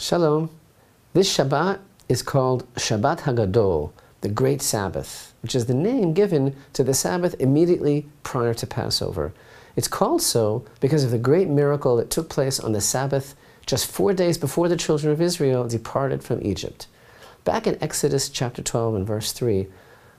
Shalom. This Shabbat is called Shabbat Hagadol, the Great Sabbath, which is the name given to the Sabbath immediately prior to Passover. It's called so because of the great miracle that took place on the Sabbath just 4 days before the children of Israel departed from Egypt. Back in Exodus chapter 12 and verse 3,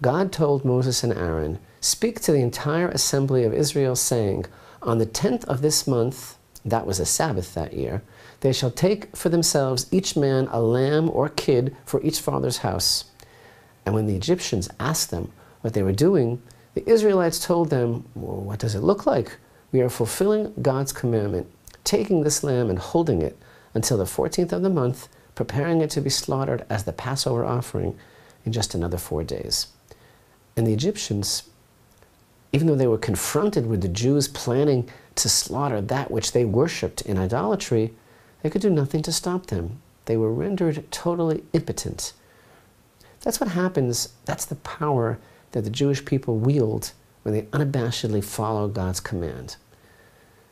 God told Moses and Aaron, "Speak to the entire assembly of Israel, saying, on the 10th of this month," that was a Sabbath that year, "they shall take for themselves each man a lamb or kid for each father's house." And when the Egyptians asked them what they were doing, the Israelites told them, "Well, what does it look like? We are fulfilling God's commandment, taking this lamb and holding it until the 14th of the month, preparing it to be slaughtered as the Passover offering in just another 4 days." And the Egyptians, even though they were confronted with the Jews planning to slaughter that which they worshipped in idolatry, they could do nothing to stop them. They were rendered totally impotent. That's what happens, that's the power that the Jewish people wield when they unabashedly follow God's command.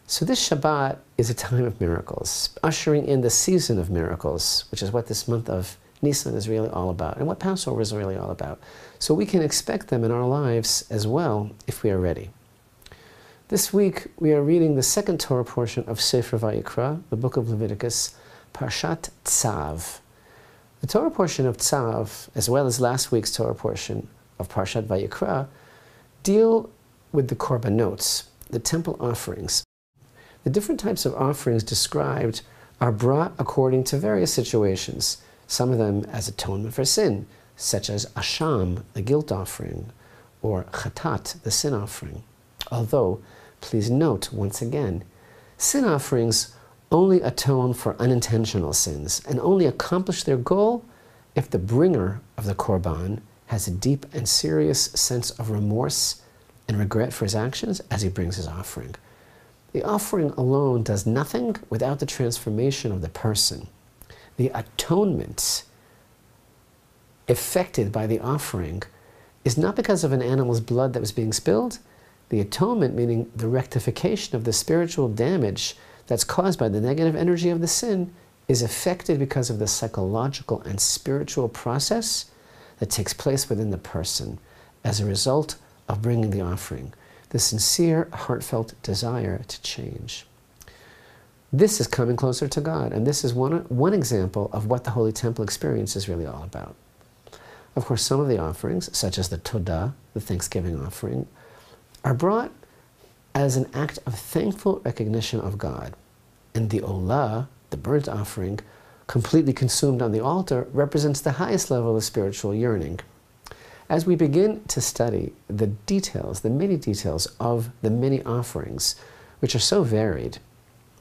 So this Shabbat is a time of miracles, ushering in the season of miracles, which is what this month of Nisan is really all about, and what Passover is really all about. So we can expect them in our lives as well if we are ready. This week we are reading the second Torah portion of Sefer Vayikra, the book of Leviticus, Parshat Tzav. The Torah portion of Tzav, as well as last week's Torah portion of Parshat Vayikra, deal with the korbanot, the temple offerings. The different types of offerings described are brought according to various situations, some of them as atonement for sin, such as Asham, the guilt offering, or Chatat, the sin offering. Although, please note once again, sin offerings only atone for unintentional sins and only accomplish their goal if the bringer of the korban has a deep and serious sense of remorse and regret for his actions as he brings his offering. The offering alone does nothing without the transformation of the person. The atonement effected by the offering is not because of an animal's blood that was being spilled. The atonement, meaning the rectification of the spiritual damage that's caused by the negative energy of the sin, is effected because of the psychological and spiritual process that takes place within the person as a result of bringing the offering, the sincere, heartfelt desire to change. This is coming closer to God, and this is one example of what the Holy Temple experience is really all about. Of course, some of the offerings, such as the Todah, the Thanksgiving offering, are brought as an act of thankful recognition of God. And the Olah, the burnt offering, completely consumed on the altar, represents the highest level of spiritual yearning. As we begin to study the details, the many details of the many offerings, which are so varied,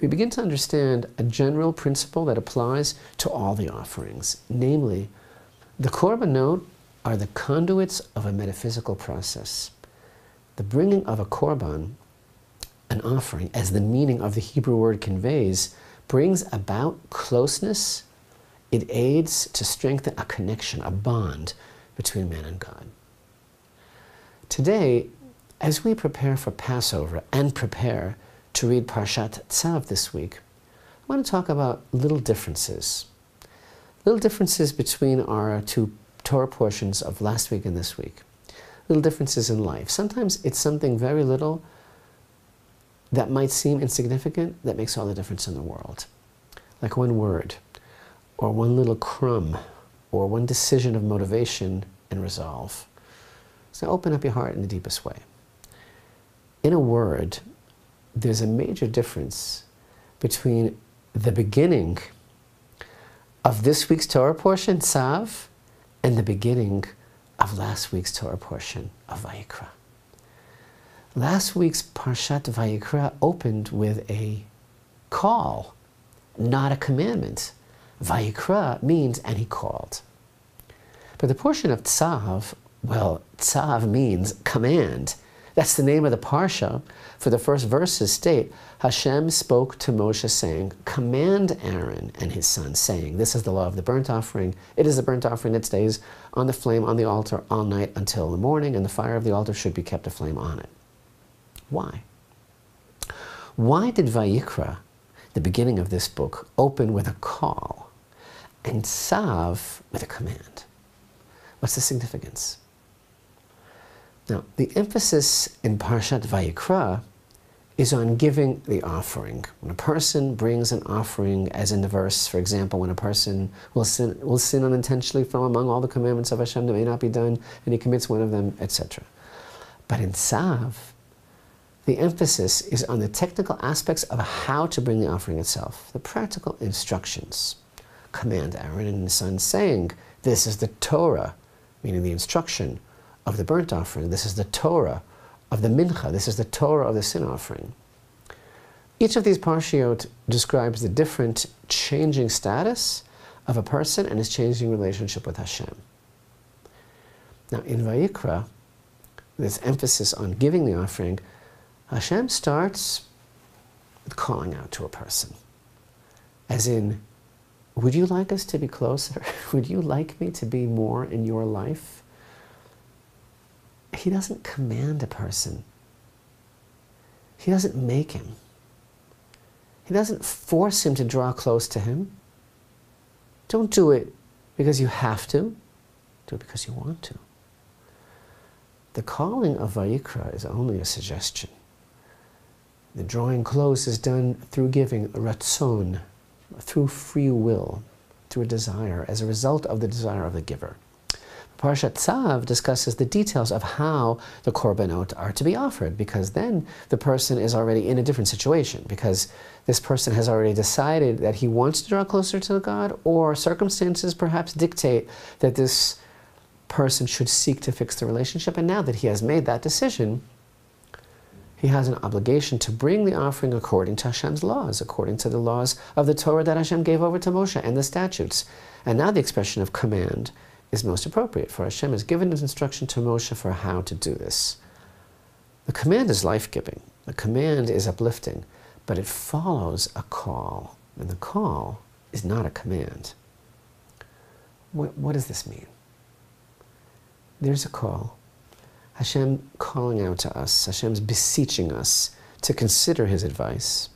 we begin to understand a general principle that applies to all the offerings. Namely, the korbanot are the conduits of a metaphysical process. The bringing of a korban, an offering, as the meaning of the Hebrew word conveys, brings about closeness. It aids to strengthen a connection, a bond between man and God. Today, as we prepare for Passover and prepare to read Parshat Tzav this week, I want to talk about little differences. Little differences between our two Torah portions of last week and this week. Little differences in life. Sometimes it's something very little that might seem insignificant that makes all the difference in the world. Like one word, or one little crumb, or one decision of motivation and resolve. So open up your heart in the deepest way. In a word, there's a major difference between the beginning of this week's Torah portion, Tzav, and the beginning of last week's Torah portion of Vayikra. Last week's Parshat Vayikra opened with a call, not a commandment. Vayikra means, and he called. But the portion of Tzav, well, Tzav means command. That's the name of the Parsha. For the first verses state, Hashem spoke to Moshe saying, command Aaron and his sons, saying, this is the law of the burnt offering. It is the burnt offering that stays on the flame on the altar all night until the morning, and the fire of the altar should be kept aflame on it. Why? Why did Vayikra, the beginning of this book, open with a call? and Tzav with a command. What's the significance? Now, the emphasis in Parshat Vayikra is on giving the offering. When a person brings an offering, as in the verse, for example, when a person will sin unintentionally from among all the commandments of Hashem that may not be done, and he commits one of them, etc. But in Tzav, the emphasis is on the technical aspects of how to bring the offering itself, the practical instructions. Command Aaron and his sons, saying, this is the Torah, meaning the instruction of the burnt offering. This is the Torah of the mincha. This is the Torah of the sin offering. Each of these parshiot describes the different changing status of a person and his changing relationship with Hashem. Now in Vayikra, this emphasis on giving the offering, Hashem starts with calling out to a person. As in, would you like us to be closer? Would you like me to be more in your life? He doesn't command a person. He doesn't make him. He doesn't force him to draw close to him. Don't do it because you have to. Do it because you want to. The calling of Vayikra is only a suggestion. The drawing close is done through giving ratzon, through free will, through a desire, as a result of the desire of the giver. Parshat Tzav discusses the details of how the korbanot are to be offered, because then the person is already in a different situation, because this person has already decided that he wants to draw closer to God, or circumstances perhaps dictate that this person should seek to fix the relationship, and now that he has made that decision, he has an obligation to bring the offering according to Hashem's laws, according to the laws of the Torah that Hashem gave over to Moshe and the statutes. And now the expression of command is most appropriate, for Hashem has given his instruction to Moshe for how to do this. The command is life-giving. The command is uplifting, but it follows a call, and the call is not a command. What does this mean? There's a call. Hashem calling out to us, Hashem's beseeching us to consider his advice,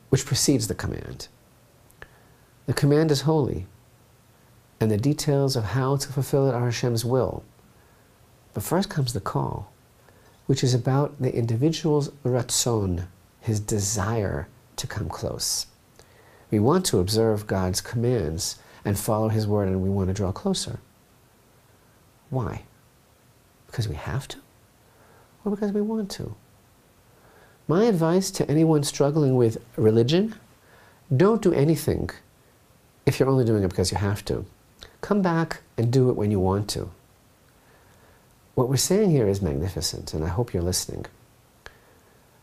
which precedes the command. The command is holy, and the details of how to fulfill it are Hashem's will. But first comes the call, which is about the individual's ratzon, his desire to come close. We want to observe God's commands and follow his word, and we want to draw closer. Why? Because we have to? Or because we want to? My advice to anyone struggling with religion, don't do anything if you're only doing it because you have to. Come back and do it when you want to. What we're saying here is magnificent, and I hope you're listening.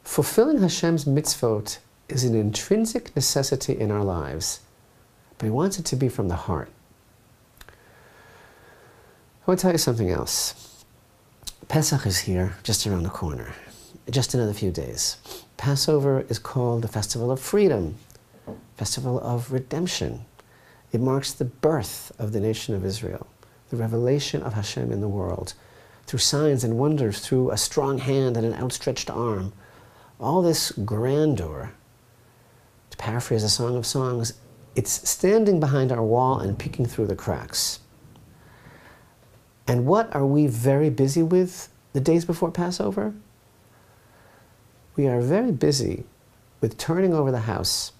Fulfilling Hashem's mitzvot is an intrinsic necessity in our lives, but he wants it to be from the heart. I want to tell you something else. Pesach is here, just around the corner, just another few days. Passover is called the festival of freedom, festival of redemption. It marks the birth of the nation of Israel, the revelation of Hashem in the world, through signs and wonders, through a strong hand and an outstretched arm. All this grandeur, to paraphrase a Song of Songs, it's standing behind our wall and peeking through the cracks. And what are we very busy with the days before Passover? We are very busy with turning over the house,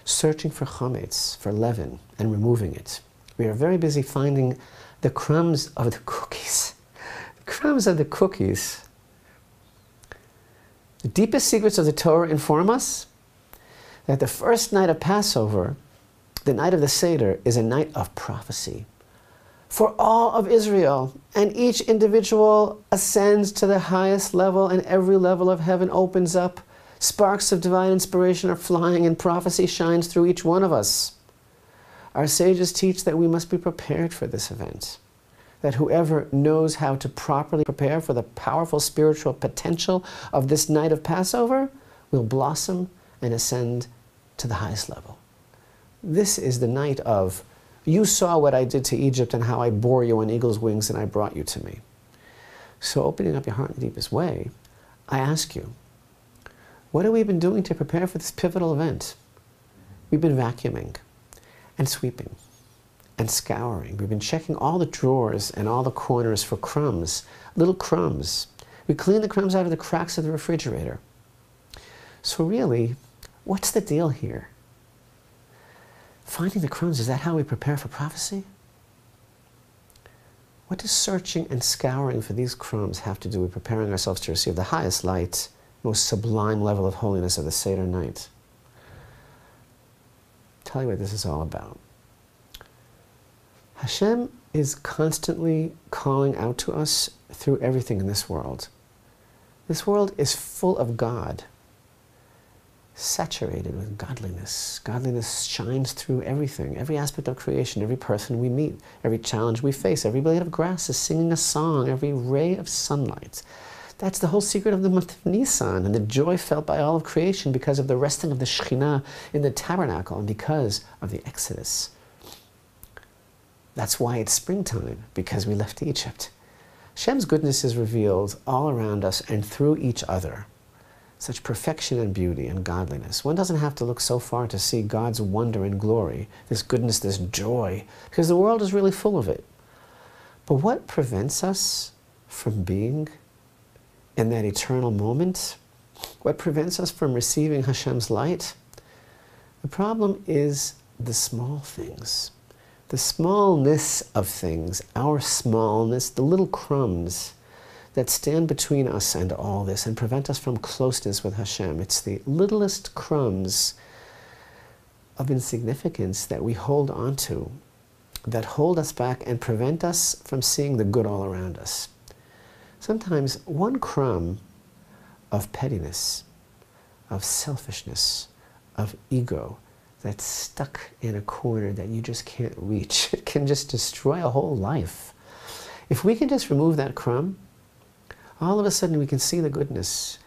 searching for chametz, for leaven, and removing it. We are very busy finding the crumbs of the cookies. The crumbs of the cookies. The deepest secrets of the Torah inform us that the first night of Passover, the night of the Seder, is a night of prophecy for all of Israel, and each individual ascends to the highest level, and every level of heaven opens up. Sparks of divine inspiration are flying, and prophecy shines through each one of us. Our sages teach that we must be prepared for this event, that whoever knows how to properly prepare for the powerful spiritual potential of this night of Passover will blossom and ascend to the highest level. This is the night of, you saw what I did to Egypt and how I bore you on eagle's wings and I brought you to me. So opening up your heart in the deepest way, I ask you, what have we been doing to prepare for this pivotal event? We've been vacuuming. and sweeping and scouring. We've been checking all the drawers and all the corners for crumbs, little crumbs. We clean the crumbs out of the cracks of the refrigerator. So really, what's the deal here? Finding the crumbs, is that how we prepare for prophecy? What does searching and scouring for these crumbs have to do with preparing ourselves to receive the highest light, most sublime level of holiness of the Seder night? I'll tell you what this is all about. Hashem is constantly calling out to us through everything in this world. This world is full of God, saturated with godliness. Godliness shines through everything, every aspect of creation, every person we meet, every challenge we face, every blade of grass is singing a song, every ray of sunlight. That's the whole secret of the month of Nisan and the joy felt by all of creation because of the resting of the Shekhinah in the tabernacle and because of the Exodus. That's why it's springtime, because we left Egypt. Hashem's goodness is revealed all around us and through each other. Such perfection and beauty and godliness. One doesn't have to look so far to see God's wonder and glory, this goodness, this joy, because the world is really full of it. But what prevents us from being in that eternal moment? What prevents us from receiving Hashem's light? The problem is the small things. The smallness of things, our smallness, the little crumbs that stand between us and all this and prevent us from closeness with Hashem. It's the littlest crumbs of insignificance that we hold on to, that hold us back and prevent us from seeing the good all around us. Sometimes one crumb of pettiness, of selfishness, of ego, that's stuck in a corner that you just can't reach. It can just destroy a whole life. If we can just remove that crumb, all of a sudden we can see the goodness.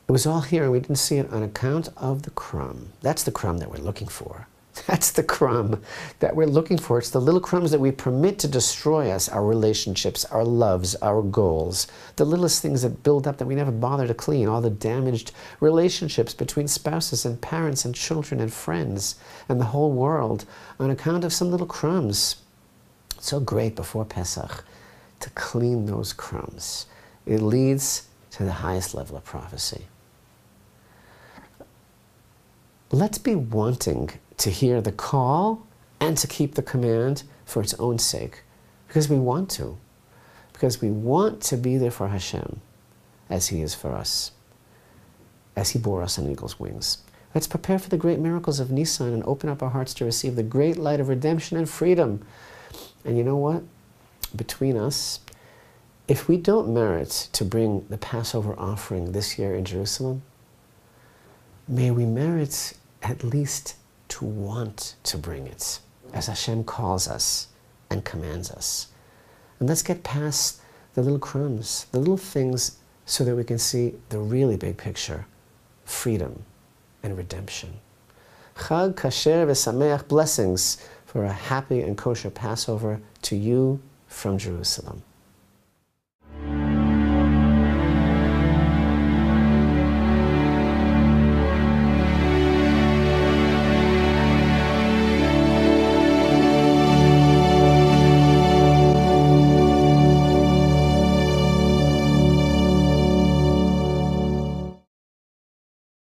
It was all here and we didn't see it on account of the crumb. That's the crumb that we're looking for. That's the crumb that we're looking for. It's the little crumbs that we permit to destroy us, our relationships, our loves, our goals, the littlest things that build up that we never bother to clean, all the damaged relationships between spouses and parents and children and friends and the whole world on account of some little crumbs. It's so great before Pesach to clean those crumbs. It leads to the highest level of prophecy. Let's be wanting to hear the call and to keep the command for its own sake. Because we want to. Because we want to be there for Hashem as He is for us. As He bore us on eagle's wings. Let's prepare for the great miracles of Nisan and open up our hearts to receive the great light of redemption and freedom. And you know what? Between us, if we don't merit to bring the Passover offering this year in Jerusalem, may we merit at least to want to bring it, as Hashem calls us and commands us. And let's get past the little crumbs, the little things, so that we can see the really big picture, freedom and redemption. Chag kasher v'sameach, blessings for a happy and kosher Passover to you from Jerusalem.